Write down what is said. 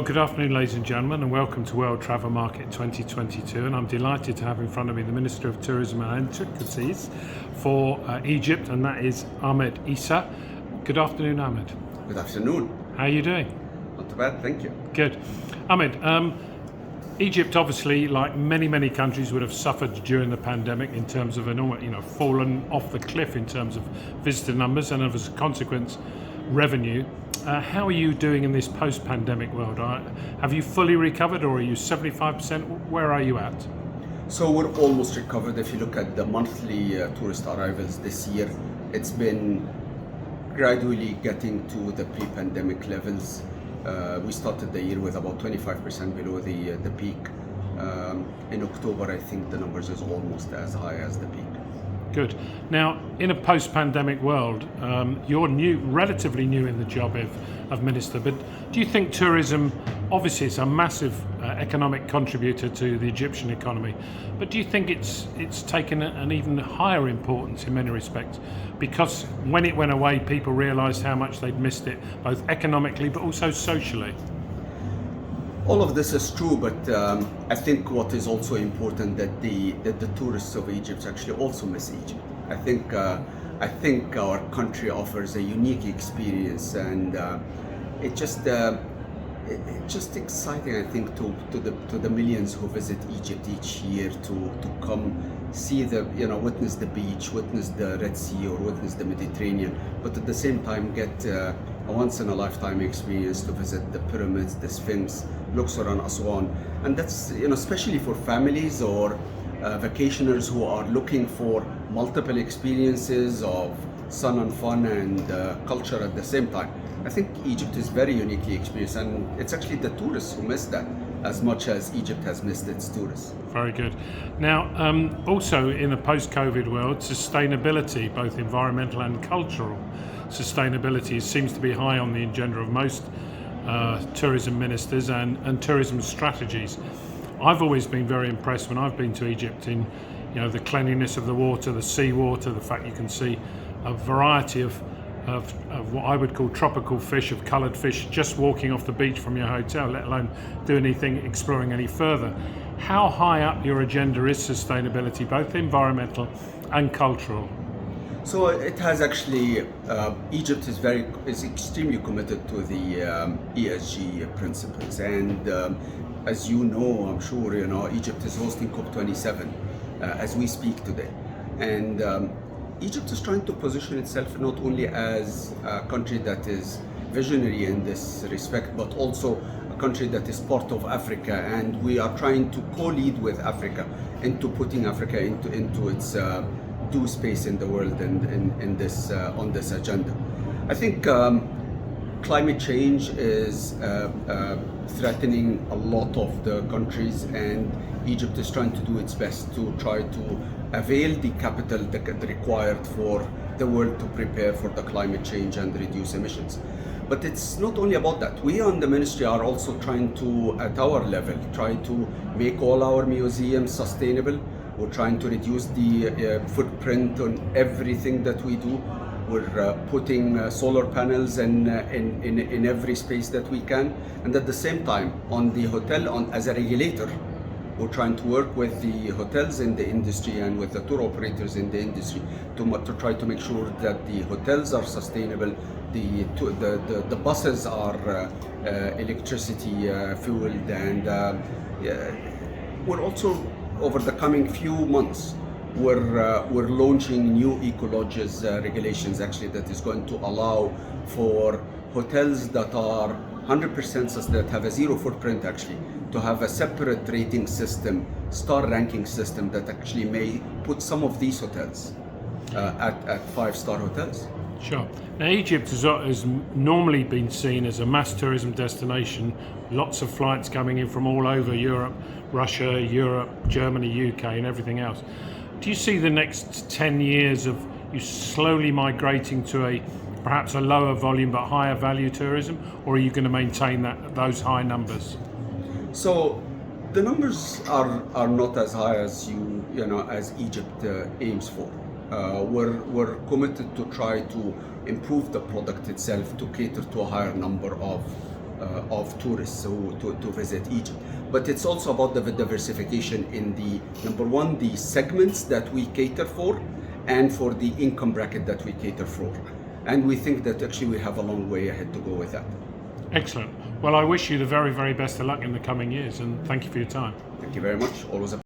good afternoon, ladies and gentlemen, and welcome to World Travel Market 2022. And I'm delighted to have in front of me the Minister of Tourism and Antiquities for Egypt, and that is Ahmed Issa. Good afternoon, Ahmed. Good afternoon. How are you doing? Not too bad, thank you. Good. Ahmed, Egypt obviously, like many countries, would have suffered during the pandemic in terms of fallen off the cliff in terms of visitor numbers and as a consequence, revenue. How are you doing in this post-pandemic world? Have you fully recovered, or are you 75%? Where are you at? So we're almost recovered. If you look at the monthly tourist arrivals this year, it's been gradually getting to the pre-pandemic levels. We started the year with about 25% below the peak. In October, I think the numbers is almost as high as the peak. Good. Now, in a post-pandemic world, you're relatively new in the job of minister, but do you think tourism, obviously it's a massive economic contributor to the Egyptian economy, but do you think it's taken an even higher importance in many respects? Because when it went away, people realised how much they'd missed it, both economically but also socially. All of this is true, but I think what is also important that the tourists of Egypt actually also miss Egypt. I think our country offers a unique experience, and it's just exciting. I think to the millions who visit Egypt each year to come see witness the beach, witness the Red Sea, or witness the Mediterranean, but at the same time get a once in a lifetime experience to visit the pyramids, the Sphinx, Luxor and Aswan. And that's especially for families or vacationers who are looking for multiple experiences of sun and fun and culture at the same time. I think Egypt is very uniquely experienced, and it's actually the tourists who miss that as much as Egypt has missed its tourists. Very good. Now, also in a post-COVID world, sustainability, both environmental and cultural sustainability, seems to be high on the agenda of most tourism ministers and tourism strategies. I've always been very impressed when I've been to Egypt in the cleanliness of the water, the seawater, the fact you can see a variety of what I would call tropical fish, of coloured fish, just walking off the beach from your hotel, let alone do anything, exploring any further. How high up your agenda is sustainability, both environmental and cultural? So it has actually, Egypt is extremely committed to the ESG principles, and as you know, I'm sure Egypt is hosting COP27 as we speak today, and Egypt is trying to position itself not only as a country that is visionary in this respect, but also a country that is part of Africa, and we are trying to co-lead with Africa into putting Africa into its due space in the world and in this on this agenda. I think climate change is threatening a lot of the countries, and Egypt is trying to do its best to try to avail the capital required for the world to prepare for the climate change and reduce emissions. But it's not only about that. We on the ministry are also trying to, at our level, try to make all our museums sustainable. We're trying to reduce the footprint on everything that we do. We're putting solar panels in every space that we can. And at the same time, on the hotel, as a regulator, we're trying to work with the hotels in the industry and with the tour operators in the industry to try to make sure that the hotels are sustainable, the buses are electricity fueled, and we're also, over the coming few months, we're launching new eco-lodges regulations actually that is going to allow for hotels that are 100% that have a zero footprint actually to have a separate rating system, star ranking system that actually may put some of these hotels at 5-star hotels. Sure. Now, Egypt has normally been seen as a mass tourism destination, lots of flights coming in from all over Europe, Russia, Europe, Germany, UK and everything else. Do you see the next 10 years of you slowly migrating to perhaps a lower volume but higher value tourism, or are you going to maintain those high numbers? So the numbers are not as high as as Egypt aims for. We're committed to try to improve the product itself to cater to a higher number of of tourists to visit Egypt. But it's also about the diversification in the, number one, the segments that we cater for, and for the income bracket that we cater for. And we think that actually we have a long way ahead to go with that. Excellent. Well, I wish you the very, very best of luck in the coming years, and thank you for your time. Thank you very much. Always a